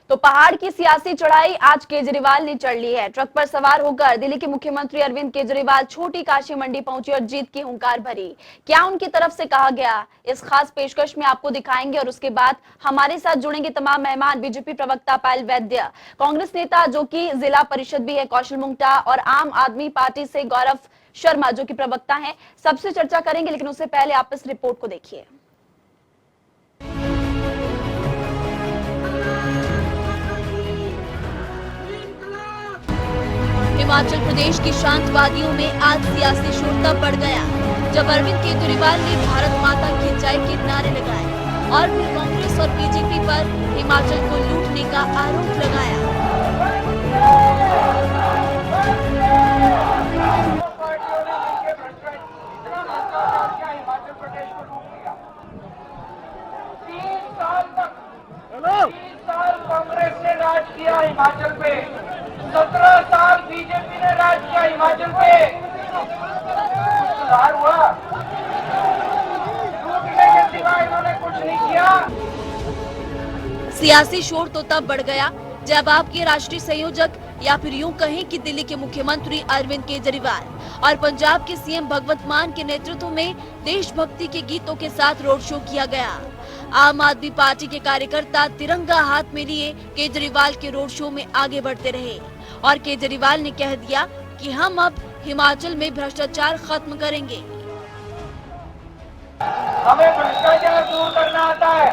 तो पहाड़ की सियासी चढ़ाई आज केजरीवाल ने चढ़ ली है। ट्रक पर सवार होकर दिल्ली के मुख्यमंत्री अरविंद केजरीवाल छोटी काशी मंडी पहुंचे और जीत की हुंकार भरी। क्या उनकी तरफ से कहा गया, इस खास पेशकश में आपको दिखाएंगे और उसके बाद हमारे साथ जुड़ेंगे तमाम मेहमान। बीजेपी प्रवक्ता पायल वैद्य, कांग्रेस नेता जो कि जिला परिषद भी है कौशल मुंगटा, और आम आदमी पार्टी से गौरव शर्मा जो कि प्रवक्ता हैं, सबसे चर्चा करेंगे। लेकिन उससे पहले आप इस रिपोर्ट को देखिए। हिमाचल प्रदेश की शांत वादियों में आज सियासी शोर तब बढ़ गया जब अरविंद केजरीवाल ने भारत माता की जय के नारे लगाए और फिर कांग्रेस और बीजेपी पर हिमाचल को लूटने का आरोप लगाया। कांग्रेस ने राज किया हिमाचल पे, 17 साल बीजेपी ने राज किया हिमाचल पे। सुधार हुआ? लूटने के सिवा इन्होंने कुछ नहीं किया। सियासी शोर तो तब बढ़ गया जब आपके राष्ट्रीय संयोजक या फिर यूं कहें कि दिल्ली के मुख्यमंत्री अरविंद केजरीवाल और पंजाब के सीएम भगवंत मान के नेतृत्व में देशभक्ति के गीतों के साथ रोड शो किया गया। आम आदमी पार्टी के कार्यकर्ता तिरंगा हाथ में लिए केजरीवाल के रोड शो में आगे बढ़ते रहे और केजरीवाल ने कह दिया कि हम अब हिमाचल में भ्रष्टाचार खत्म करेंगे। हमें भ्रष्टाचार दूर करना आता है।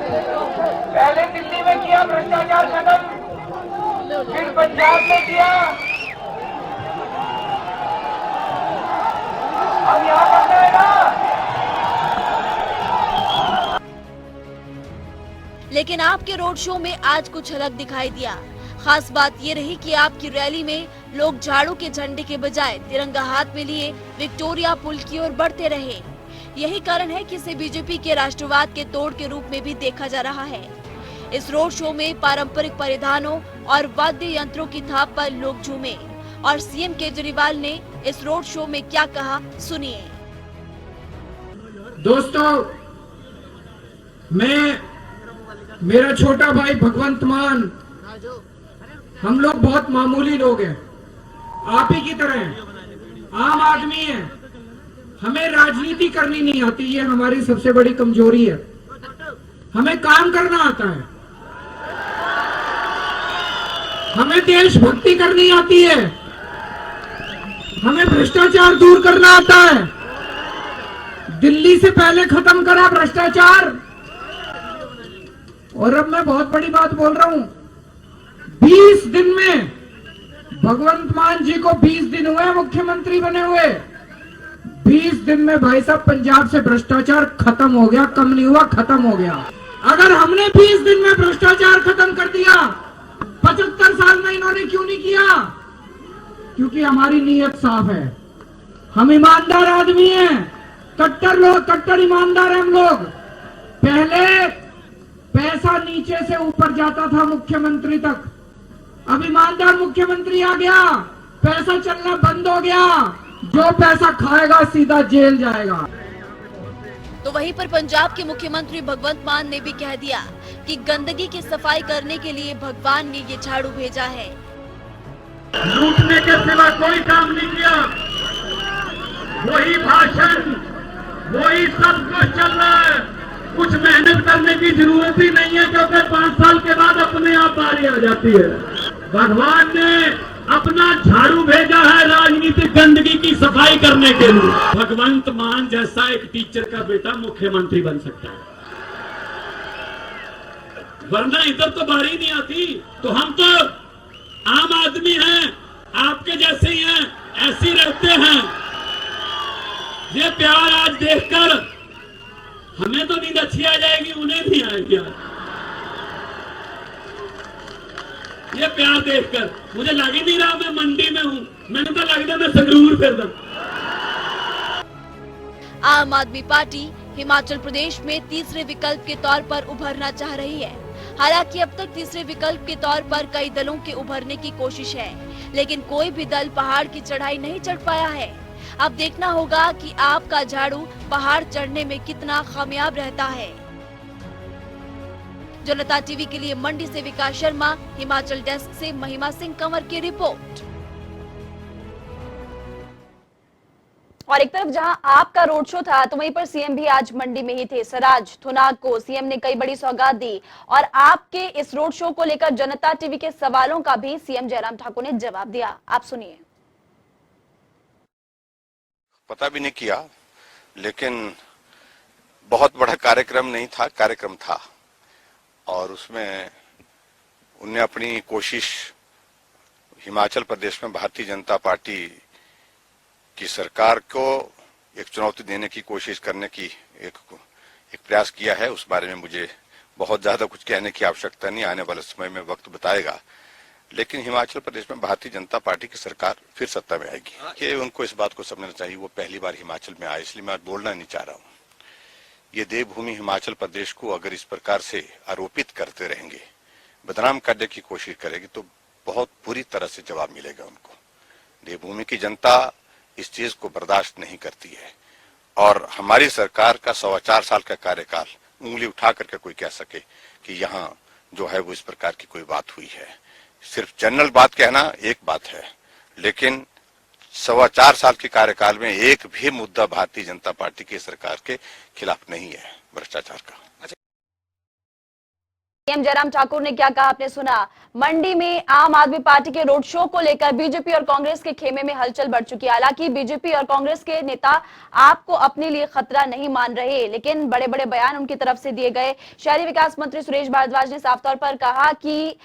पहले दिल्ली में किया भ्रष्टाचार खत्म, फिर पंजाब में किया, अब यहाँ करना है ना। लेकिन आपके रोड शो में आज कुछ अलग दिखाई दिया। खास बात ये रही कि आपकी रैली में लोग झाड़ू के झंडे के बजाय तिरंगा हाथ में लिए विक्टोरिया पुल की ओर बढ़ते रहे। यही कारण है कि इसे बीजेपी के राष्ट्रवाद के तोड़ के रूप में भी देखा जा रहा है। इस रोड शो में पारंपरिक परिधानों और वाद्य यंत्रों की थाप पर लोग झूमे और सीएम केजरीवाल ने इस रोड शो में क्या कहा, सुनिए। दोस्तों, मेरा छोटा भाई भगवंत मान, हम लोग बहुत मामूली लोग हैं, आप ही की तरह हैं, आम आदमी हैं। हमें राजनीति करनी नहीं आती, ये हमारी सबसे बड़ी कमजोरी है। हमें काम करना आता है, हमें देशभक्ति करनी आती है, हमें भ्रष्टाचार दूर करना आता है। दिल्ली से पहले खत्म करा भ्रष्टाचार। और अब मैं बहुत बड़ी बात बोल रहा हूं, 20 दिन में भगवंत मान जी को 20 दिन हुए मुख्यमंत्री बने हुए। 20 दिन में भाई साहब पंजाब से भ्रष्टाचार खत्म हो गया, कम नहीं हुआ, खत्म हो गया। अगर हमने 20 दिन में भ्रष्टाचार खत्म कर दिया, 75 साल में इन्होंने क्यों नहीं किया? क्योंकि हमारी नीयत साफ है, हम ईमानदार आदमी हैं, कट्टर लोग, कट्टर ईमानदार हम लोग। पहले पैसा नीचे से ऊपर जाता था मुख्यमंत्री तक, अब ईमानदार मुख्यमंत्री आ गया, पैसा चलना बंद हो गया। जो पैसा खाएगा सीधा जेल जाएगा। तो वहीं पर पंजाब के मुख्यमंत्री भगवंत मान ने भी कह दिया कि गंदगी की सफाई करने के लिए भगवान ने ये झाड़ू भेजा है। लूटने के सिवा कोई काम नहीं किया, वही भाषण, वही सब कुछ चल रहा है। कुछ मेहनत करने की जरूरत ही नहीं है, क्योंकि 5 साल के बाद अपने आप बारी आ जाती है। भगवान ने अपना झाड़ू भेजा है राजनीतिक गंदगी की सफाई करने के लिए। भगवंत मान जैसा एक टीचर का बेटा मुख्यमंत्री बन सकता है, वरना इधर तो बारी नहीं आती। तो हम तो आम आदमी हैं, आपके जैसे ही हैं, ऐसे ही रहते हैं। ये प्यार आज देखकर हमें तो नींद अच्छी आ जाएगी, उन्हें भी आएगी। ये प्यार देखकर मुझे लग ही नहीं रहा मैं मंडी में हूँ, मैंने तो लग रहा मैं संगरूर फिर दूं। आम आदमी पार्टी हिमाचल प्रदेश में तीसरे विकल्प के तौर पर उभरना चाह रही है। हालांकि अब तक तीसरे विकल्प के तौर पर कई दलों के उभरने की कोशिश है, लेकिन कोई भी दल पहाड़ की चढ़ाई नहीं चढ़ पाया है। अब देखना होगा कि आपका झाड़ू पहाड़ चढ़ने में कितना कामयाब रहता है। जनता टीवी के लिए मंडी से विकास शर्मा, हिमाचल डेस्क से महिमा सिंह कंवर की रिपोर्ट। और एक तरफ जहां आपका रोड शो था तो वहीं पर सीएम भी आज मंडी में ही थे। सराज थुनाग को सीएम ने कई बड़ी सौगात दी और आपके इस रोड शो को लेकर जनता टीवी के सवालों का भी सीएम जयराम ठाकुर ने जवाब दिया। आप सुनिए। पता भी नहीं किया, लेकिन बहुत बड़ा कार्यक्रम नहीं था, कार्यक्रम था और उसमें उनने अपनी कोशिश हिमाचल प्रदेश में भारतीय जनता पार्टी की सरकार को एक चुनौती देने की कोशिश करने की एक प्रयास किया है। उस बारे में मुझे बहुत ज्यादा कुछ कहने की आवश्यकता नहीं, आने वाले समय में वक्त बताएगा। लेकिन हिमाचल प्रदेश में भारतीय जनता पार्टी की सरकार फिर सत्ता में आएगी, ये उनको इस बात को समझना चाहिए। वो पहली बार हिमाचल में आए, इसलिए मैं आज बोलना नहीं चाह रहा हूँ। ये देवभूमि हिमाचल प्रदेश को अगर इस प्रकार से आरोपित करते रहेंगे, बदनाम करने की कोशिश करेगी, तो बहुत बुरी तरह से जवाब मिलेगा उनको। देवभूमि की जनता इस चीज को बर्दाश्त नहीं करती है और हमारी सरकार का 4.25 साल का कार्यकाल उंगली उठा करके कोई कह सके कि यहाँ जो है वो इस प्रकार की कोई बात हुई है। सिर्फ जनरल बात कहना एक बात है, लेकिन 4.25 साल के कार्यकाल में एक भी मुद्दा भारतीय जनता पार्टी की सरकार के खिलाफ नहीं है भ्रष्टाचार का। सीएम जयराम ठाकुर ने क्या कहा आपने सुना। मंडी में आम आदमी पार्टी के रोड शो को लेकर बीजेपी और कांग्रेस के खेमे में हलचल बढ़ चुकी है। हालांकि बीजेपी और कांग्रेस के नेता आपको अपने लिए खतरा नहीं मान रहे, लेकिन बड़े बड़े बयान उनकी तरफ से दिए गए। शहरी विकास मंत्री सुरेश भारद्वाज ने साफ तौर पर कहा कि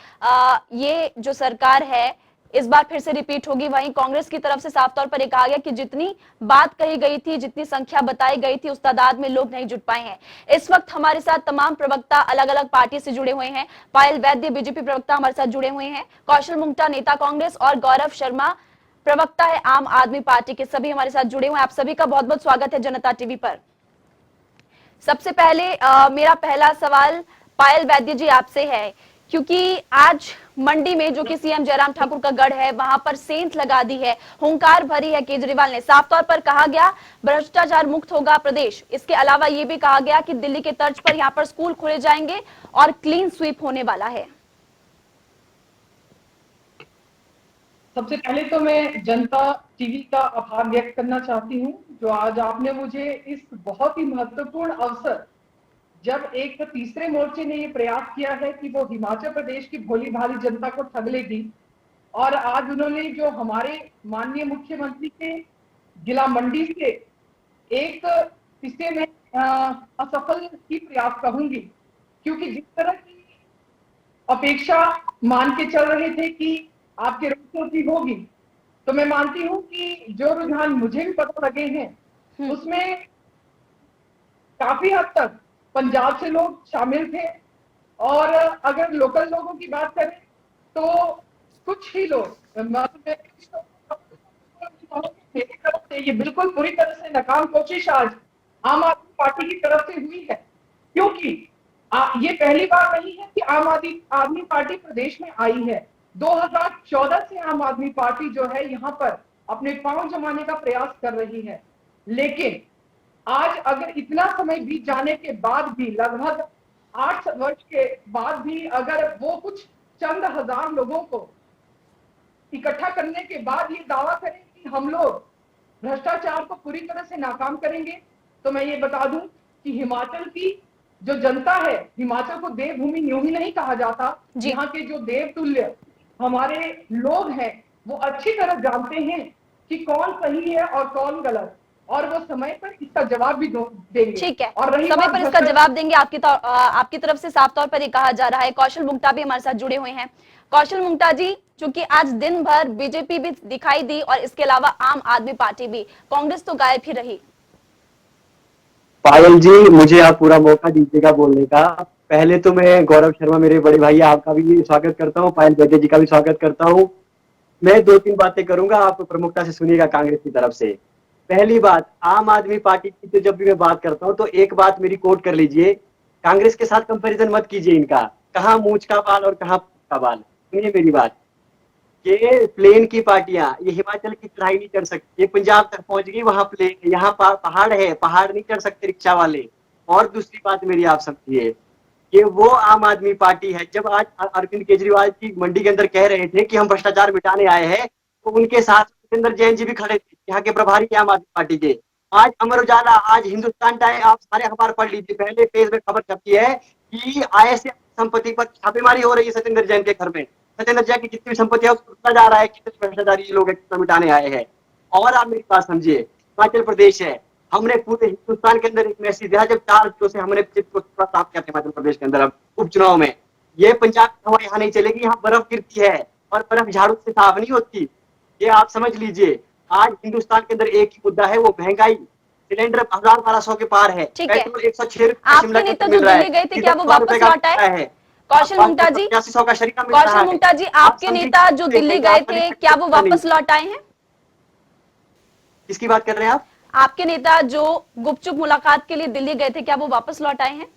ये जो सरकार है इस बार फिर से रिपीट होगी। वहीं कांग्रेस की तरफ से साफ तौर पर कहा गया कि जितनी बात कही गई थी, जितनी संख्या बताई गई थी, उस तादाद में लोग नहीं जुट पाए हैं। इस वक्त हमारे साथ तमाम प्रवक्ता अलग अलग पार्टी से जुड़े हुए हैं। पायल वैद्य बीजेपी प्रवक्ता हमारे साथ जुड़े हुए हैं, कौशल मुंगटा नेता कांग्रेस और गौरव शर्मा प्रवक्ता है आम आदमी पार्टी के, सभी हमारे साथ जुड़े हुए हैं। आप सभी का बहुत बहुत स्वागत है जनता टीवी पर। सबसे पहले मेरा पहला सवाल पायल वैद्य जी आपसे है, क्योंकि आज मंडी में जो कि सीएम जयराम ठाकुर का गढ़ है, वहां पर सेंध लगा दी है, हुंकार भरी है केजरीवाल ने। साफ तौर पर कहा गया भ्रष्टाचार मुक्त होगा प्रदेश। इसके अलावा ये भी कहा गया कि दिल्ली के तर्ज पर यहां पर स्कूल खोले जाएंगे और क्लीन स्वीप होने वाला है। सबसे पहले तो मैं जनता टीवी का आभार व्यक्त करना चाहती हूँ, जो आज आपने मुझे इस बहुत ही महत्वपूर्ण अवसर, जब एक तीसरे मोर्चे ने ये प्रयास किया है कि वो हिमाचल प्रदेश की भोली भाली जनता को ठग लेगी, और आज उन्होंने जो हमारे माननीय मुख्यमंत्री के जिला मंडी से एक हिस्से में असफल की प्रयास कहूंगी, क्योंकि जिस तरह की अपेक्षा मान के चल रहे थे कि आपके रोड शो की होगी, तो मैं मानती हूं कि जो रुझान मुझे भी पता लगे हैं उसमें काफी हद तक पंजाब से लोग शामिल थे, और अगर लोकल लोगों की बात करें तो कुछ ही लोग, ये बिल्कुल पूरी तरह से नाकाम कोशिश आज आम आदमी पार्टी की तरफ से हुई है, क्योंकि ये पहली बार नहीं है कि आम आदमी पार्टी प्रदेश में आई है। 2014 से आम आदमी पार्टी जो है यहाँ पर अपने पांव जमाने का प्रयास कर रही है, लेकिन आज अगर इतना समय बीत जाने के बाद भी, लगभग 8 वर्ष के बाद भी, अगर वो कुछ चंद हजार लोगों को इकट्ठा करने के बाद ये दावा करें कि हम लोग भ्रष्टाचार को पूरी तरह से नाकाम करेंगे, तो मैं ये बता दूं कि हिमाचल की जो जनता है, हिमाचल को देवभूमि यूं ही नहीं कहा जाता। यहाँ के जो देवतुल्य हमारे लोग हैं, वो अच्छी तरह जानते हैं कि कौन सही है और कौन गलत, और वो समय पर इसका जवाब भी देंगे। ठीक है, और समय पर इसका जवाब देंगे। आपकी तरफ से साफ तौर पर ये कहा जा रहा है। कौशल मुंगटा भी हमारे साथ जुड़े हुए हैं। कौशल मुंगटा जी, चूंकि आज दिन भर बीजेपी भी दिखाई दी और इसके अलावा आम आदमी पार्टी भी, कांग्रेस तो गायब ही रही। पायल जी, मुझे आप पूरा मौका दीजिएगा बोलने का। पहले तो मैं गौरव शर्मा, मेरे बड़े भाई, आपका भी स्वागत करता हूँ, पायल वैद्य जी का भी स्वागत करता हूँ। मैं 2-3 बातें करूंगा, आप प्रमुखता से सुनिएगा कांग्रेस की तरफ से। पहली बात, आम आदमी पार्टी की तो जब भी मैं बात करता हूँ तो एक बात मेरी कोट कर लीजिए, कांग्रेस के साथ कंपैरिजन मत कीजिए इनका, कहाँ मूंछ का बाल और कहाँ का बाल। सुनिए मेरी बात, ये प्लेन की पार्टियां ये हिमाचल की चढ़ाई नहीं चढ़ सकती, ये पंजाब तक पहुंच गई, वहां प्लेन है, यहाँ पहाड़ है, पहाड़ नहीं चढ़ सकते रिक्शा वाले। और दूसरी बात मेरी आप समझिए, ये वो आम आदमी पार्टी है। जब आज अरविंद केजरीवाल जी मंडी के अंदर कह रहे थे कि हम भ्रष्टाचार मिटाने आए हैं, तो उनके साथ सत्येंद्र जैन जी भी खड़े थे, यहाँ के प्रभारी आम आदमी पार्टी के। आज अमर उजाला, आज हिंदुस्तान टाइम, आप सारे अखबार पढ़ लीजिए, पहले पेज में खबर छपी है कि ISS संपत्ति पर छापेमारी हो रही है सत्येंद्र जैन के घर में। सत्येंद्र जैन की जितनी भी संपत्ति है उसको पता जा रहा है कितने भ्रष्टाचारी लोग कितना मिटाने आए हैं। और आप मेरी बात समझिए, हिमाचल प्रदेश है, हमने पूरे हिंदुस्तान के अंदर एक मैसेज दिया जब 4 जिलों से हमने चित्र को साफ किया हिमाचल प्रदेश के अंदर। अब उपचुनाव में ये पंजाब की हवा यहाँ नहीं चलेगी, यहाँ बर्फ गिरती है और बर्फ झाड़ू से साफ नहीं होती, ये आप समझ लीजिए। आज हिंदुस्तान के अंदर एक ही मुद्दा है, वो महंगाई। सिलेंडर 1000-1200 के पार है, ठीक है। पेट्रोल 106 आपके नेता जो दिल्ली गए थे क्या वो वापस लौट आए? कौशल मुंगटा जी, 8500 का शरीका मिल रहा कौशल है। मुंगटा जी, आपके नेता जो दिल्ली गए थे क्या वो वापस लौट आए हैं? किसकी बात कर रहे हैं आप? आपके नेता जो गुपचुप मुलाकात के लिए दिल्ली गए थे क्या वो वापस लौट आए हैं?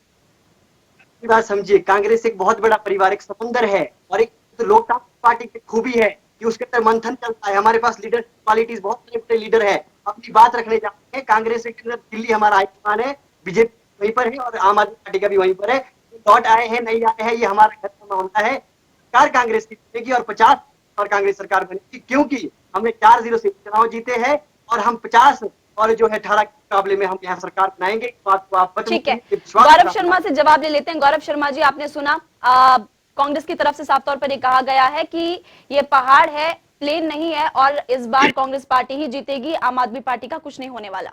बात समझिए, कांग्रेस एक बहुत बड़ा पारिवारिक समंदर है और एक तो लोकतांत्रिक पार्टी की खूबी है कि उसके अंदर मंथन चलता है। हमारे पास लीडर क्वालिटीज, बहुत बड़े बड़े लीडर है, अपनी बात रखने जाते हैं। कांग्रेस के अंदर दिल्ली हमारा हाईकमान है, बीजेपी वहीं पर है और आम आदमी पार्टी का भी वहीं पर है। लौट आए हैं नहीं आए हैं ये हमारा घर का मामला है। सरकार कांग्रेस की बनेगी और 50 और कांग्रेस सरकार बनेगी, क्योंकि हमने 4-0 से चुनाव जीते हैं और हम 50 और जो है 18 के मुकाबले में हम यहाँ सरकार बनाएंगे। इस बात को आप ठीक है, गौरव शर्मा से जवाब ले लेते हैं। गौरव शर्मा जी, आपने सुना कांग्रेस की तरफ से साफ तौर पर ये कहा गया है कि ये पहाड़ है, प्लेन नहीं है और इस बार कांग्रेस पार्टी ही जीतेगी, आम आदमी पार्टी का कुछ नहीं होने वाला।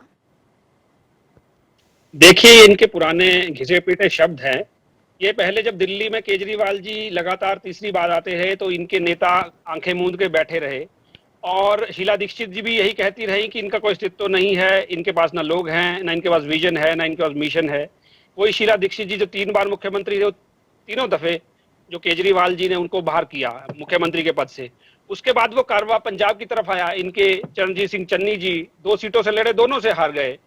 देखिए, इनके पुराने घिसे पीटे शब्द हैं। ये पहले जब दिल्ली में केजरीवाल जी लगातार तीसरी बार आते हैं तो इनके नेता आंखें मूंद के बैठे रहे और शीला दीक्षित जी भी यही कहती रही कि इनका कोई अस्तित्व नहीं है, इनके पास ना लोग हैं, ना इनके पास विजन है, ना इनके पास मिशन है। वही शीला दीक्षित जी जो 3 बार मुख्यमंत्री थे, तीनों दफे जो केजरीवाल जी ने उनको बाहर किया मुख्यमंत्री के पद से, उसके बाद वो कारवा पंजाब की तरफ आया। इनके चरणजीत सिंह चन्नी जी 2 सीटों से लड़े, दोनों से हार गए।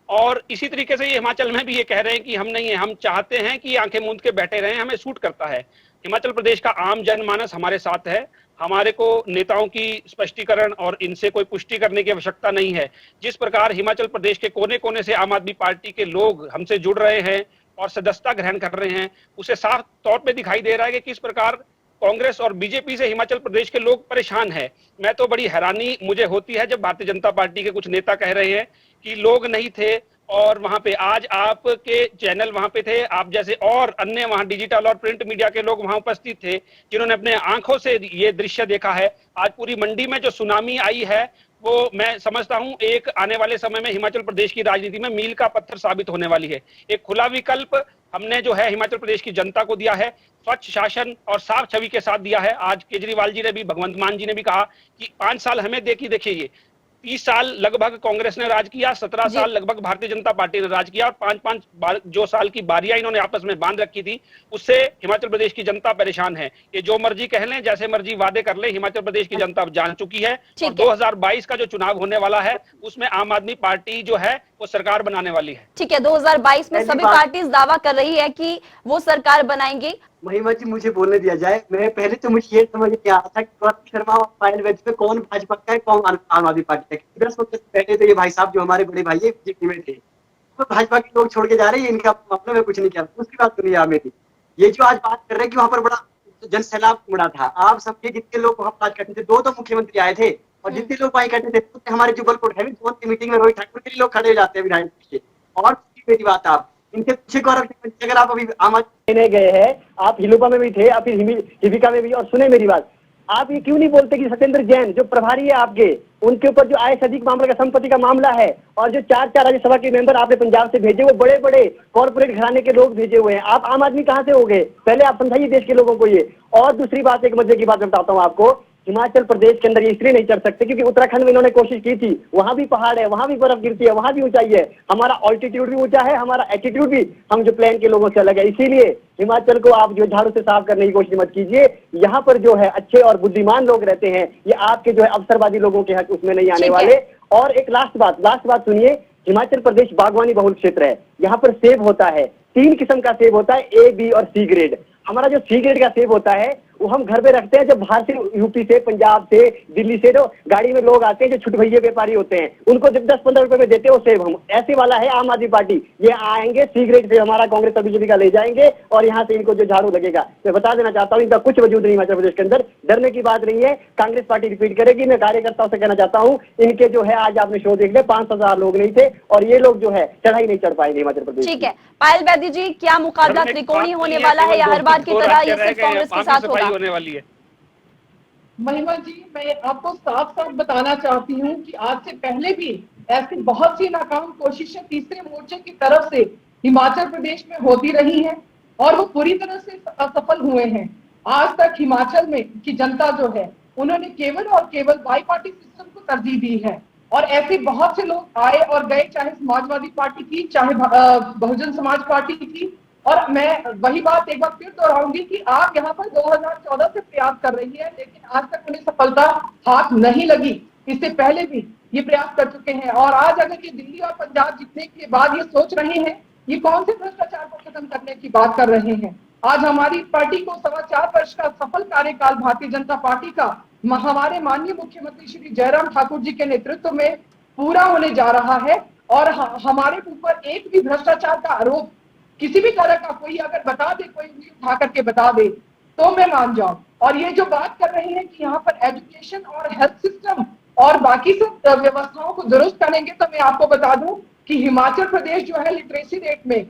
और इसी तरीके से ये हिमाचल में भी ये कह रहे हैं कि हम नहीं है, हम चाहते हैं कि आंखें मूंद के बैठे रहें, हमें सूट करता है। हिमाचल प्रदेश का आम जनमानस हमारे साथ है, हमारे को नेताओं की स्पष्टीकरण और इनसे कोई पुष्टि करने की आवश्यकता नहीं है। जिस प्रकार हिमाचल प्रदेश के कोने कोने से आम आदमी पार्टी के लोग हमसे जुड़ रहे हैं और सदस्यता ग्रहण कर रहे हैं, उसे साफ तौर पे दिखाई दे रहा है कि किस प्रकार कांग्रेस और बीजेपी से हिमाचल प्रदेश के लोग परेशान हैं। मैं तो बड़ी हैरानी मुझे होती है जब भारतीय जनता पार्टी के कुछ नेता कह रहे हैं कि लोग नहीं थे और वहां पे आज आपके चैनल वहां पे थे, आप जैसे और अन्य वहां डिजिटल और प्रिंट मीडिया के लोग वहां उपस्थित थे जिन्होंने अपने आंखों से ये दृश्य देखा है। आज पूरी मंडी में जो सुनामी आई है वो मैं समझता हूं एक आने वाले समय में हिमाचल प्रदेश की राजनीति में मील का पत्थर साबित होने वाली है। एक खुला विकल्प हमने जो है हिमाचल प्रदेश की जनता को दिया है, स्वच्छ शासन और साफ छवि के साथ दिया है। आज केजरीवाल जी ने भी, भगवंत मान जी ने भी कहा कि 5 साल हमें देखिए ये 30 साल लगभग कांग्रेस ने राज किया, 17 साल लगभग भारतीय जनता पार्टी ने राज किया और 5-5 जो साल की बारियां इन्होंने आपस में बांध रखी थी, उससे हिमाचल प्रदेश की जनता परेशान है। ये जो मर्जी कह लें, जैसे मर्जी वादे कर ले, हिमाचल प्रदेश की जनता जान चुकी है। और 2022 का जो चुनाव होने वाला है उसमें आम आदमी पार्टी जो है वो सरकार बनाने वाली है। ठीक है, 2022 में सभी पार्टी दावा कर रही है कि वो सरकार बनाएंगे। महिमा जी, मुझे बोलने दिया जाए। मैं पहले तो मुझे ये समझ नहीं आ रहा था कि गौरव शर्मा और पायल वेज पे कौन भाजपा का है, कौन आम आदमी पार्टी का है। 10 वक्त पहले तो ये भाई साहब जो हमारे बड़े भाई है बीजेपी में थे, तो भाजपा के लोग छोड़ के जा रहे हैं, इनका मामला में कुछ नहीं किया। उसकी बात सुनिए आप मेरी, ये जो आज बात कर रहे हैं कि वहां पर बड़ा जन सैलाब उमड़ा था, आप सबके जितने लोग वहां बात करते थे, 2 तो मुख्यमंत्री आए थे और जितने लोग वहीं करते थे हमारे जुगलकोट है की मीटिंग में रोहित ठाकुर के लोग खड़े हो जाते हैं विधायक के। और मेरी बात, आप इनके पीछे गौरव, अगर आप अभी आम आदमी गए हैं, आप हिलुपा में भी थे, आप हिविका में भी, और सुने मेरी बात, आप ये क्यों नहीं बोलते कि सत्येंद्र जैन जो प्रभारी है आपके, उनके ऊपर जो आय अधिक मामला का संपत्ति का मामला है और जो 4 राज्यसभा के मेंबर आपने पंजाब से भेजे, वो बड़े बड़े कॉर्पोरेट घराने के लोग भेजे हुए हैं। आप आम आदमी कहां से हो गए, पहले आप समझाइए देश के लोगों को ये। और दूसरी बात, एक मजे की बात बताता हूँ आपको, हिमाचल प्रदेश के अंदर ये इसलिए नहीं चढ़ सकते क्योंकि उत्तराखंड में इन्होंने कोशिश की थी, वहां भी पहाड़ है, वहां भी बर्फ गिरती है, वहां भी ऊंचाई है, हमारा ऑल्टीट्यूड भी ऊंचा है, हमारा एटीट्यूड भी हम जो प्लेन के लोगों से अलग है। इसीलिए हिमाचल को आप जो झाड़ू से साफ करने की कोशिश मत कीजिए। यहाँ पर जो है अच्छे और बुद्धिमान लोग रहते हैं, ये आपके जो है अवसरवादी लोगों के हक उसमें नहीं आने वाले। और एक लास्ट बात सुनिए, हिमाचल प्रदेश बागवानी बहुल क्षेत्र है, यहाँ पर सेब होता है, 3 किस्म का सेब होता है, A, B और C ग्रेड। हमारा जो C ग्रेड का सेब होता है वो हम घर पे रखते हैं। जब बाहर से यूपी से, पंजाब से, दिल्ली से जो गाड़ी में लोग आते हैं, जो छुटभैये व्यापारी होते हैं, उनको जब 10-15 रुपए में देते हैं वो सेब हम, ऐसे वाला है आम आदमी पार्टी। ये आएंगे सिगरेट से हमारा कांग्रेस और बीजेपी का ले जाएंगे और यहाँ से इनको जो झाड़ू लगेगा। मैं बता देना चाहता हूँ इनका कुछ वजूद नहीं हिमाचल प्रदेश के अंदर, डरने की बात नहीं है। कांग्रेस पार्टी रिपीट करेगी। मैं कार्यकर्ताओं से कहना चाहता हूँ इनके जो है, आज आपने शो देख लिया, 5,000 लोग नहीं थे और ये लोग जो है चढ़ाई नहीं चढ़ पाएंगे हिमाचल प्रदेश। ठीक है पायल वैद्य जी, क्या मुकाबला त्रिकोणीय होने वाला है या हर बार की तरह ये सिर्फ कांग्रेस के साथ होगा? होने वाली है महिमा जी, मैं आपको साफ साफ बताना चाहती हूँ कि आज से पहले भी ऐसी बहुत सी नाकाम कोशिशें तीसरे मोर्चे की तरफ से हिमाचल प्रदेश में होती रही हैं और वो पूरी तरह से असफल हुए हैं। आज तक हिमाचल में की जनता जो है उन्होंने केवल और केवल बाई पार्टी सिस्टम को तरजीह दी है और ऐसे बहुत से लोग आए और गए, चाहे समाजवादी पार्टी की, चाहे बहुजन समाज पार्टी की। और मैं वही बात एक बार फिर दोहराऊंगी कि आप यहाँ पर 2014 से प्रयास कर रही है, लेकिन आज तक उन्हें सफलता हाथ नहीं लगी। इससे पहले भी ये प्रयास कर चुके हैं और आज अगर ये दिल्ली और पंजाब जीतने के बाद ये सोच रहे हैं, ये कौन से भ्रष्टाचार को खत्म करने की बात कर रहे हैं। आज हमारी पार्टी को 4.25 वर्ष का सफल कार्यकाल भारतीय जनता पार्टी का हमारे माननीय मुख्यमंत्री श्री जयराम ठाकुर जी के नेतृत्व में पूरा होने जा रहा है और हमारे ऊपर एक भी भ्रष्टाचार का आरोप किसी भी तरह का कोई अगर बता दे, कोई भी उठा करके बता दे तो मैं मान जाऊं। और ये जो बात कर रहे हैं कि यहाँ पर एजुकेशन और हेल्थ सिस्टम और बाकी सब व्यवस्थाओं को दुरुस्त करेंगे, तो मैं आपको बता दूं कि हिमाचल प्रदेश जो है लिटरेसी रेट में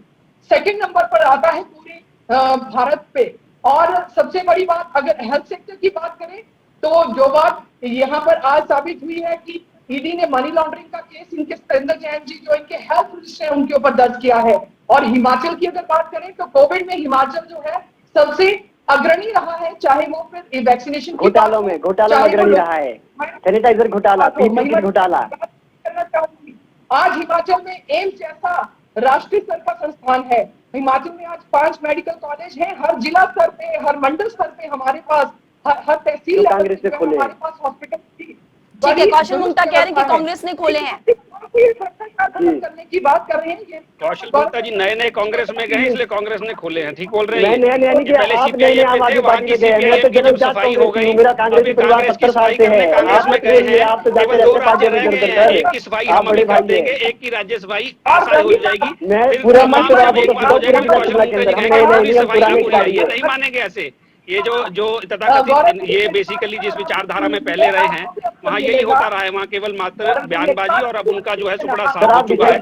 2nd नंबर पर आता है पूरे भारत पे। और सबसे बड़ी बात, अगर हेल्थ सेक्टर की बात करें तो जो बात यहाँ पर आज साबित हुई है कि ईडी ने मनी लॉन्ड्रिंग का केस इनके सतेंद्र जैन जी जो इनके हेल्थ मिनिस्टर है उनके ऊपर दर्ज किया है। और हिमाचल की अगर बात करें तो कोविड में हिमाचल जो है सबसे अग्रणी रहा है, चाहे वो फिर वैक्सीनेशन घोटालों में अग्रणी रहा है, सैनिटाइजर घोटाला, पीपीई घोटाला। करना चाहूंगी आज हिमाचल में एम्स जैसा राष्ट्रीय स्तर का संस्थान है। हिमाचल में आज 5 मेडिकल कॉलेज हैं, हर जिला स्तर पे, हर मंडल स्तर पे हमारे पास, हर तहसील कांग्रेस ने खोले हमारे पास हॉस्पिटल थी। ठीक है, कौशल गुप्ता कह रहे हैं कि कांग्रेस ने खोले हैं। करने की बात कर रहे हैं ये कौशल गुप्ता जी नए कांग्रेस में गए इसलिए कांग्रेस ने खोले हैं, ठीक बोल रहे हैं। नए नहीं किया, आप नए आम आदमी पार्टी के गए, मैं तो जन्मजात कांग्रेसी हूं, मेरा कांग्रेसी परिवार 70 साल से है। आप में गए हैं, आप तो जाते रहते पार्टी में करते एक की सफाई हम अभी कर देंगे, एक की राज्य सफाई आसान हो जाएगी। मैं पूरा मन से नहीं मानेंगे ऐसे। ये जो तथाकथित ये बेसिकली जिस विचारधारा में पहले रहे हैं वहाँ यही होता रहा है, वहाँ केवल मात्र बयानबाजी और अब उनका जो है सुपड़ा साफ हो चुका है।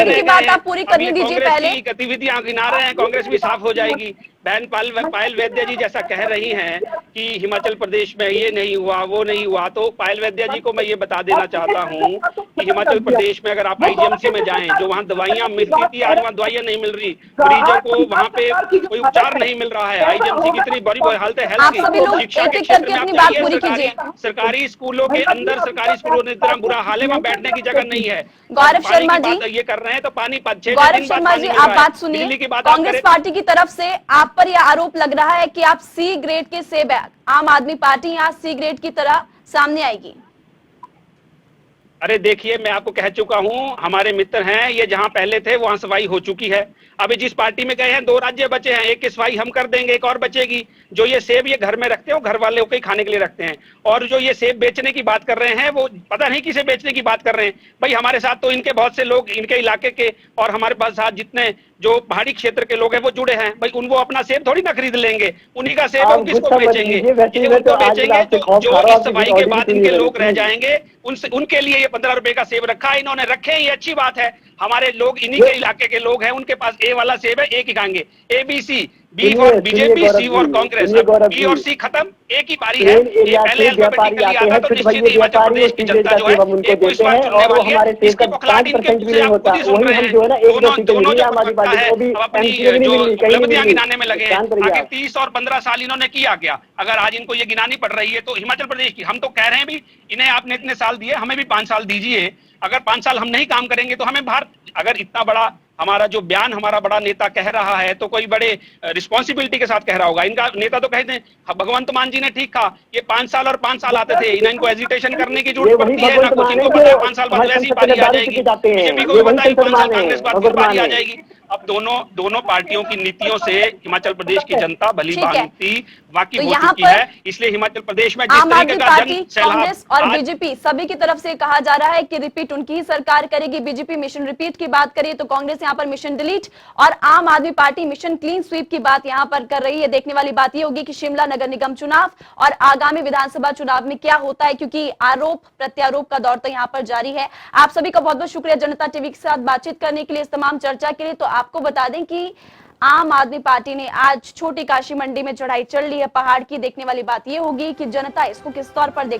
की बात आप पूरी करने दीजिए पहले। गतिविधियां गिना रहे हैं, कांग्रेस भी साफ हो जाएगी। बहन पायल वैद्य जी जैसा कह रही हैं कि हिमाचल प्रदेश में ये नहीं हुआ वो नहीं हुआ, तो पायल वैद्य जी को मैं ये बता देना चाहता हूँ कि हिमाचल प्रदेश में अगर आप आईजीएमसी में जाएं, जो वहाँ दवाइयाँ मिलती थी आज वहाँ दवाइयाँ नहीं मिल रही, मरीजों को वहाँ पे कोई उपचार नहीं मिल रहा है। आईजीएमसी की इतनी बड़ी हालत है हेल्थ की, शिक्षा के क्षेत्र में आप सरकारी स्कूलों के अंदर, सरकारी स्कूलों में इतना बुरा हाल है, वहाँ बैठने की जगह नहीं है। गौरव शर्मा जी ये कर रहे हैं तो पानी गौरव शर्मा जी आप बात सुनिए। कांग्रेस पार्टी की तरफ से आप पर यह आरोप लग रहा है कि आप सी ग्रेड के सेब है, आम आदमी पार्टी यहाँ सी ग्रेड की तरह सामने आएगी। अरे देखिए, मैं आपको कह चुका हूं, हमारे मित्र हैं, ये जहां पहले थे वहां सफाई हो चुकी है। अभी जिस पार्टी में गए हैं 2 राज्य बचे हैं, एक की सफाई हम कर देंगे, एक और बचेगी। जो ये सेब ये घर में रखते हैं, घर वाले को ही खाने के लिए रखते हैं। और जो ये सेब बेचने की बात कर रहे हैं वो पता नहीं किसे बेचने की बात कर रहे हैं। भाई हमारे साथ तो इनके बहुत से लोग इनके इलाके के और हमारे पास साथ जितने जो पहाड़ी क्षेत्र के लोग हैं वो जुड़े हैं। भाई उनको अपना सेब थोड़ी ना खरीद लेंगे, उन्हीं का सेब हम किसको बेचेंगे? उनको बेचेंगे जो इस सफाई के बाद इनके लोग रह जाएंगे, उनके लिए ये 15 रुपए का सेब रखा है इन्होंने। रखे ये अच्छी बात है, हमारे लोग इन्हीं के इलाके के लोग हैं, उनके पास ए वाला सेब है, एक ही खाएंगे। ABC, B for BJP, C for Congress. B और सी खत्म, एक ही बारी है। ये पहले अल्फाबेटिकली आता तो निश्चित ही हिमाचल प्रदेश की जनता जो है एक इस बार चुनने वाली है। इसकी बखलाहट इनके मुंह से आप खुद ही सुन रहे हैं। दोनों जो पकड़ता है अब अपनी जो उपलब्धियां गिनाने में लगे हैं। आखिर 30 और 15 साल इन्होंने किया क्या? अगर आज इनको ये गिनानी पड़ रही है तो हिमाचल प्रदेश की, हम तो कह रहे हैं भी इन्हें आपने इतने साल दिए, हमें भी 5 साल दीजिए। अगर 5 साल हम नहीं काम करेंगे तो हमें भारत, अगर इतना बड़ा हमारा जो बयान हमारा बड़ा नेता कह रहा है तो कोई बड़े रिस्पॉन्सिबिलिटी के साथ कह रहा होगा। इनका नेता तो कहते हैं, भगवंत मान जी ने ठीक कहा, ये 5 साल और 5 साल आते थे, इनको एजिटेशन करने की जरूरत पड़ती है ना कुछ। इनको पता है 5 साल बाद वैसी पारी आ जाएगी, बीजेपी को भी पता है 5 साल कांग्रेस बाद फिर पारी आ जाएगी। अब दोनों पार्टियों की नीतियों से हिमाचल प्रदेश की जनता भली ठीक है। भांति वाकिफ तो हो यहाँ चुकी पर है। इसलिए हिमाचल प्रदेश में जिस आम तरीके आदमी का पार्टी, जन सैलाब कांग्रेस और आज बीजेपी सभी की तरफ से कहा जा रहा है कि रिपीट उनकी ही सरकार करेगी। बीजेपी मिशन रिपीट की बात करिए तो कांग्रेस यहाँ पर मिशन डिलीट और आम आदमी पार्टी मिशन क्लीन स्वीप की बात यहाँ पर कर रही है। देखने वाली बात ये होगी कि शिमला नगर निगम चुनाव और आगामी विधानसभा चुनाव में क्या होता है, क्योंकि आरोप प्रत्यारोप का दौर तो यहाँ पर जारी है। आप सभी का बहुत बहुत शुक्रिया जनता टीवी के साथ बातचीत करने के लिए, इस तमाम चर्चा के लिए। तो आपको बता दें कि आम आदमी पार्टी ने आज छोटी काशी मंडी में चढ़ाई चढ़ ली है पहाड़ की। देखने वाली बात यह होगी कि जनता इसको किस तौर पर देखती है।